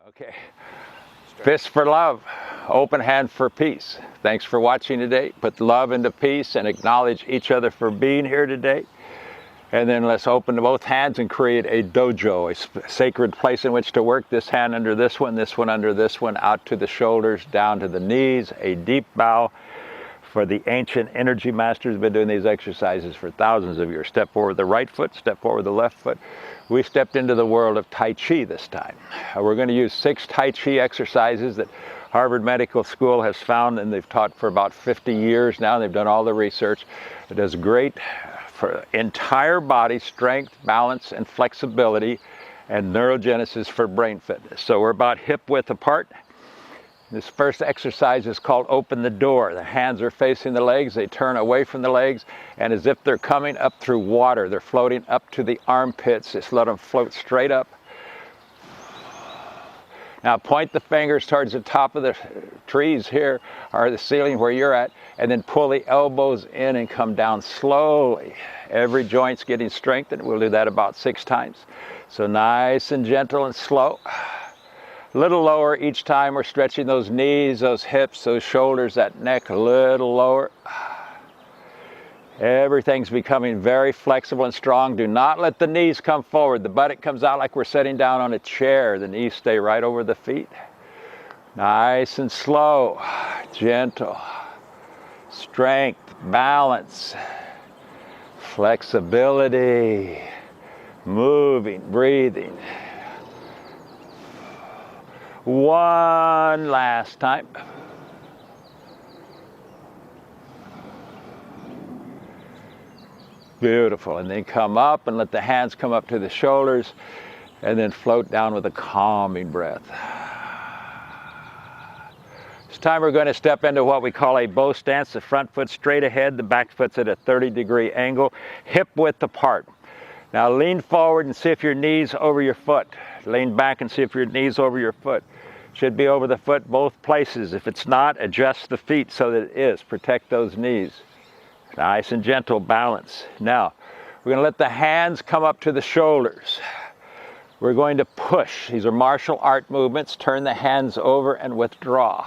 Okay, fist for love, open hand for peace. Thanks for watching today. Put love into peace and acknowledge each other for being here today. And then let's open both hands and create a dojo, a sacred place in which to work. This hand under this one under this one, out to the shoulders, down to the knees, a deep bow. For the ancient energy masters have been doing these exercises for thousands of years. Step forward the right foot, step forward the left foot. We stepped into the world of Tai Chi this time. We're going to use 6 Tai Chi exercises that Harvard Medical School has found, and they've taught for about 50 years now. They've done all the research. It does great for entire body strength, balance, and flexibility, and neurogenesis for brain fitness. So we're about hip width apart. This first exercise is called open the door. The hands are facing the legs, they turn away from the legs, and as if they're coming up through water, they're floating up to the armpits. Just let them float straight up. Now point the fingers towards the top of the trees here, or the ceiling where you're at, and then pull the elbows in and come down slowly. Every joint's getting strengthened. We'll do that about 6 times. So nice and gentle and slow. A little lower each time. We're stretching those knees, those hips, those shoulders, that neck a little lower. Everything's becoming very flexible and strong. Do not let the knees come forward. The buttock comes out like we're sitting down on a chair. The knees stay right over the feet. Nice and slow, gentle. Strength, balance, flexibility, moving, breathing. One last time. Beautiful. And then come up and let the hands come up to the shoulders, and then float down with a calming breath. This time we're going to step into what we call a bow stance. The front foot straight ahead, the back foot's at a 30-degree angle, hip width apart. Now lean forward and see if your knees over your foot. Lean back and see if your knees over your foot. Should be over the foot both places. If it's not, adjust the feet so that it is. Protect those knees. Nice and gentle balance. Now, we're going to let the hands come up to the shoulders. We're going to push. These are martial art movements. Turn the hands over and withdraw.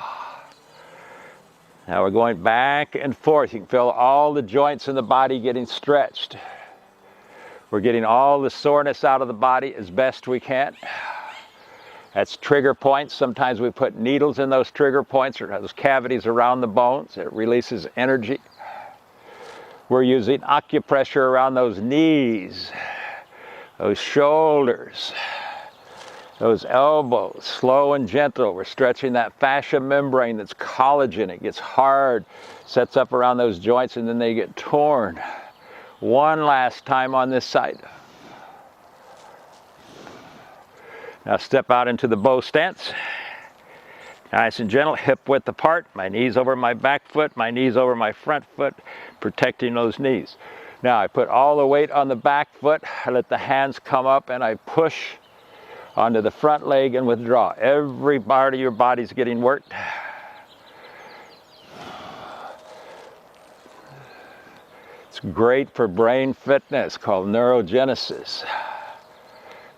Now we're going back and forth. You can feel all the joints in the body getting stretched. We're getting all the soreness out of the body as best we can. That's trigger points. Sometimes we put needles in those trigger points or those cavities around the bones. It releases energy. We're using acupressure around those knees, those shoulders, those elbows, slow and gentle. We're stretching that fascia membrane that's collagen. It gets hard, sets up around those joints, and then they get torn. One last time on this side. Now step out into the bow stance. Nice and gentle, hip width apart, my knees over my back foot, my knees over my front foot, protecting those knees. Now I put all the weight on the back foot, I let the hands come up and I push onto the front leg and withdraw. Every part of your body's getting worked. It's great for brain fitness, called neurogenesis.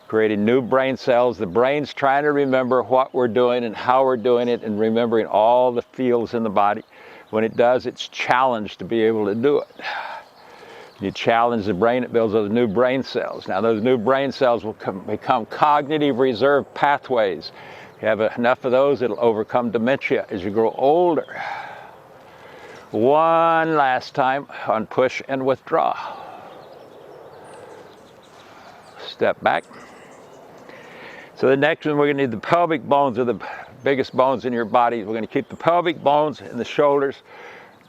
Creating new brain cells. The brain's trying to remember what we're doing and how we're doing it, and remembering all the feels in the body. When it does, it's challenged to be able to do it. You challenge the brain, it builds those new brain cells. Now those new brain cells will become cognitive reserve pathways. If you have enough of those, it'll overcome dementia as you grow older. One last time on push and withdraw. Step back. So the next one, we're going to need the pelvic bones, are the biggest bones in your body. We're going to keep the pelvic bones and the shoulders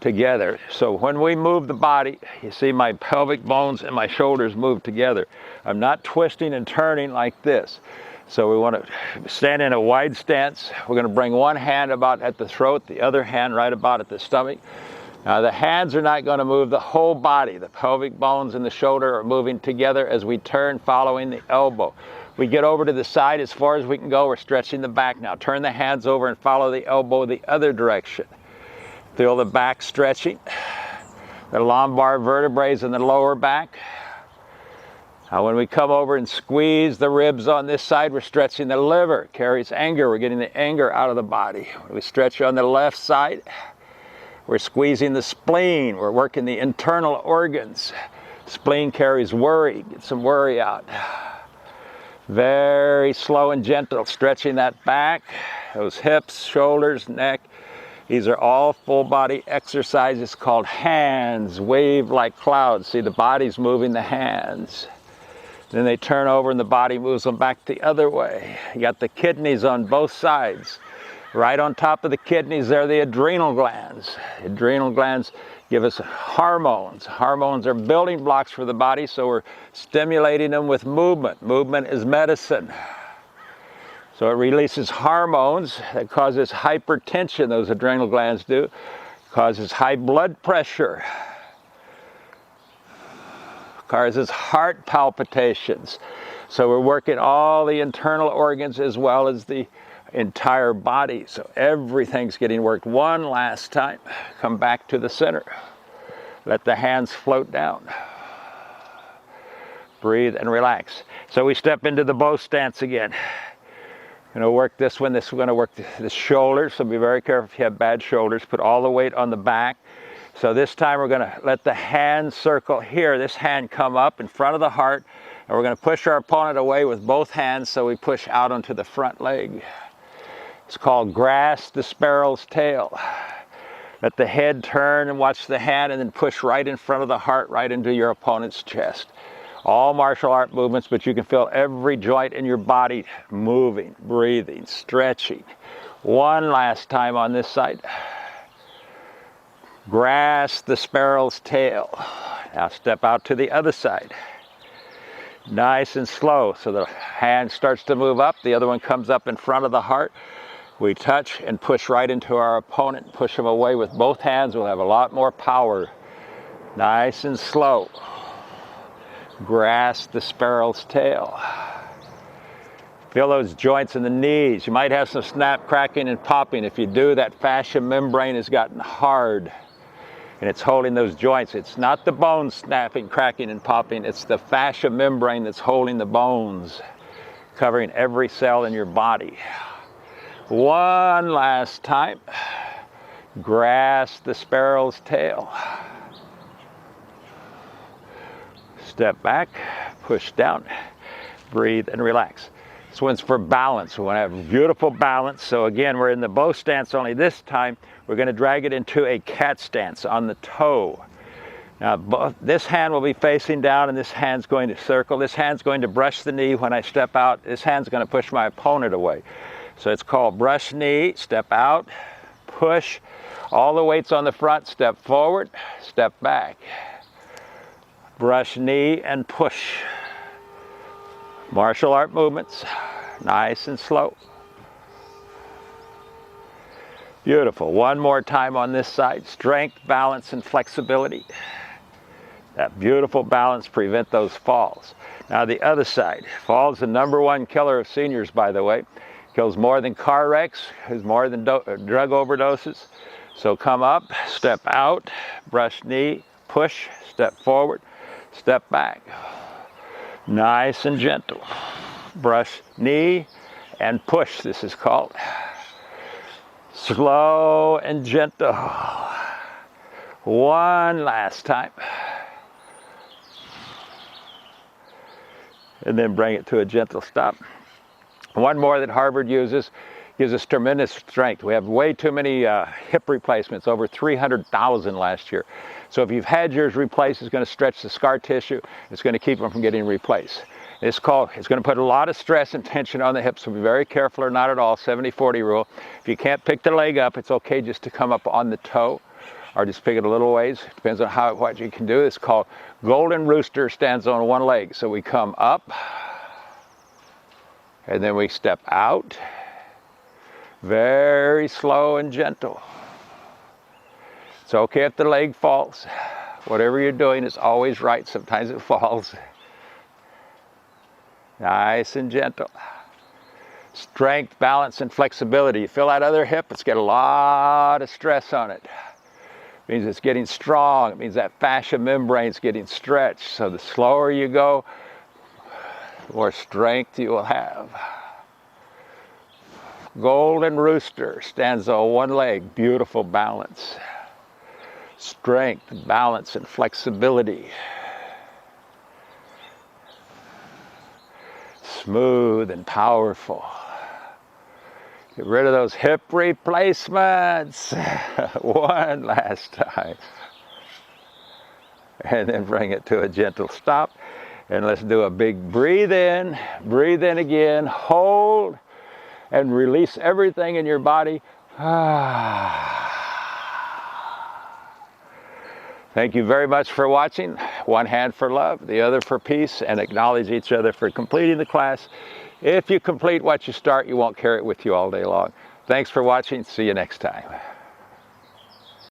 together. So when we move the body, you see my pelvic bones and my shoulders move together. I'm not twisting and turning like this. So we want to stand in a wide stance. We're going to bring one hand about at the throat, the other hand right about at the stomach. Now the hands are not going to move the whole body. The pelvic bones and the shoulder are moving together as we turn, following the elbow. We get over to the side as far as we can go. We're stretching the back now. Turn the hands over and follow the elbow the other direction. Feel the back stretching. The lumbar vertebrae in the lower back. Now when we come over and squeeze the ribs on this side, we're stretching the liver. It carries anger. We're getting the anger out of the body. When we stretch on the left side, we're squeezing the spleen. We're working the internal organs. Spleen carries worry. Get some worry out. Very slow and gentle, stretching that back, those hips, shoulders, neck. These are all full body exercises called hands, wave like clouds. See, the body's moving the hands. Then they turn over and the body moves them back the other way. You got the kidneys on both sides. Right on top of the kidneys, there are the adrenal glands. The adrenal glands give us hormones. Hormones are building blocks for the body, so we're stimulating them with movement. Movement is medicine. So it releases hormones that causes hypertension, those adrenal glands do. Causes high blood pressure. Causes heart palpitations. So we're working all the internal organs as well as the entire body. So everything's getting worked. One last time. Come back to the center. Let the hands float down. Breathe and relax. So we step into the bow stance again. We're going to work this one. This is going to work the shoulders. So be very careful if you have bad shoulders. Put all the weight on the back. So this time we're going to let the hand circle here. This hand come up in front of the heart. And we're going to push our opponent away with both hands so we push out onto the front leg. It's called grasp the sparrow's tail. Let the head turn and watch the hand and then push right in front of the heart, right into your opponent's chest. All martial art movements, but you can feel every joint in your body moving, breathing, stretching. One last time on this side. Grasp the sparrow's tail. Now step out to the other side. Nice and slow. So the hand starts to move up. The other one comes up in front of the heart. We touch and push right into our opponent. Push them away with both hands. We'll have a lot more power. Nice and slow. Grasp the sparrow's tail. Feel those joints in the knees. You might have some snap, cracking, and popping. If you do, that fascia membrane has gotten hard and it's holding those joints. It's not the bones snapping, cracking, and popping. It's the fascia membrane that's holding the bones, covering every cell in your body. One last time. Grasp the sparrow's tail. Step back, push down, breathe and relax. This one's for balance. We want to have beautiful balance. So again, we're in the bow stance, only this time we're going to drag it into a cat stance on the toe. Now this hand will be facing down and this hand's going to circle. This hand's going to brush the knee when I step out. This hand's going to push my opponent away. So it's called brush knee, step out, push. All the weight's on the front, step forward, step back. Brush knee and push. Martial art movements, nice and slow. Beautiful. One more time on this side. Strength, balance, and flexibility. That beautiful balance prevent those falls. Now the other side. Falls the #1 killer of seniors, by the way. Kills more than car wrecks, kills more than drug overdoses. So come up, step out, brush knee, push, step forward, step back. Nice and gentle. Brush knee and push, this is called. Slow and gentle. One last time. And then bring it to a gentle stop. One more that Harvard uses gives us tremendous strength. We have way too many hip replacements, over 300,000 last year. So if you've had yours replaced, it's going to stretch the scar tissue. It's going to keep them from getting replaced. It's going to put a lot of stress and tension on the hips, so be very careful or not at all, 70-40 rule. If you can't pick the leg up, it's okay just to come up on the toe or just pick it a little ways. Depends on what you can do. It's called golden rooster, stands on one leg. So we come up and then we step out. Very slow and gentle. It's okay if the leg falls. Whatever you're doing is always right. Sometimes it falls. Nice and gentle. Strength, balance, and flexibility. You feel that other hip? It's got a lot of stress on it. It means it's getting strong. It means that fascia membrane's getting stretched. So the slower you go, the more strength you will have. Golden rooster stands on one leg, beautiful balance. Strength, balance, and flexibility. Smooth and powerful. Get rid of those hip replacements. One last time. And then bring it to a gentle stop. And let's do a big breathe in again, hold, and release everything in your body. Thank you very much for watching. One hand for love, the other for peace, and acknowledge each other for completing the class. If you complete what you start, you won't carry it with you all day long. Thanks for watching. See you next time.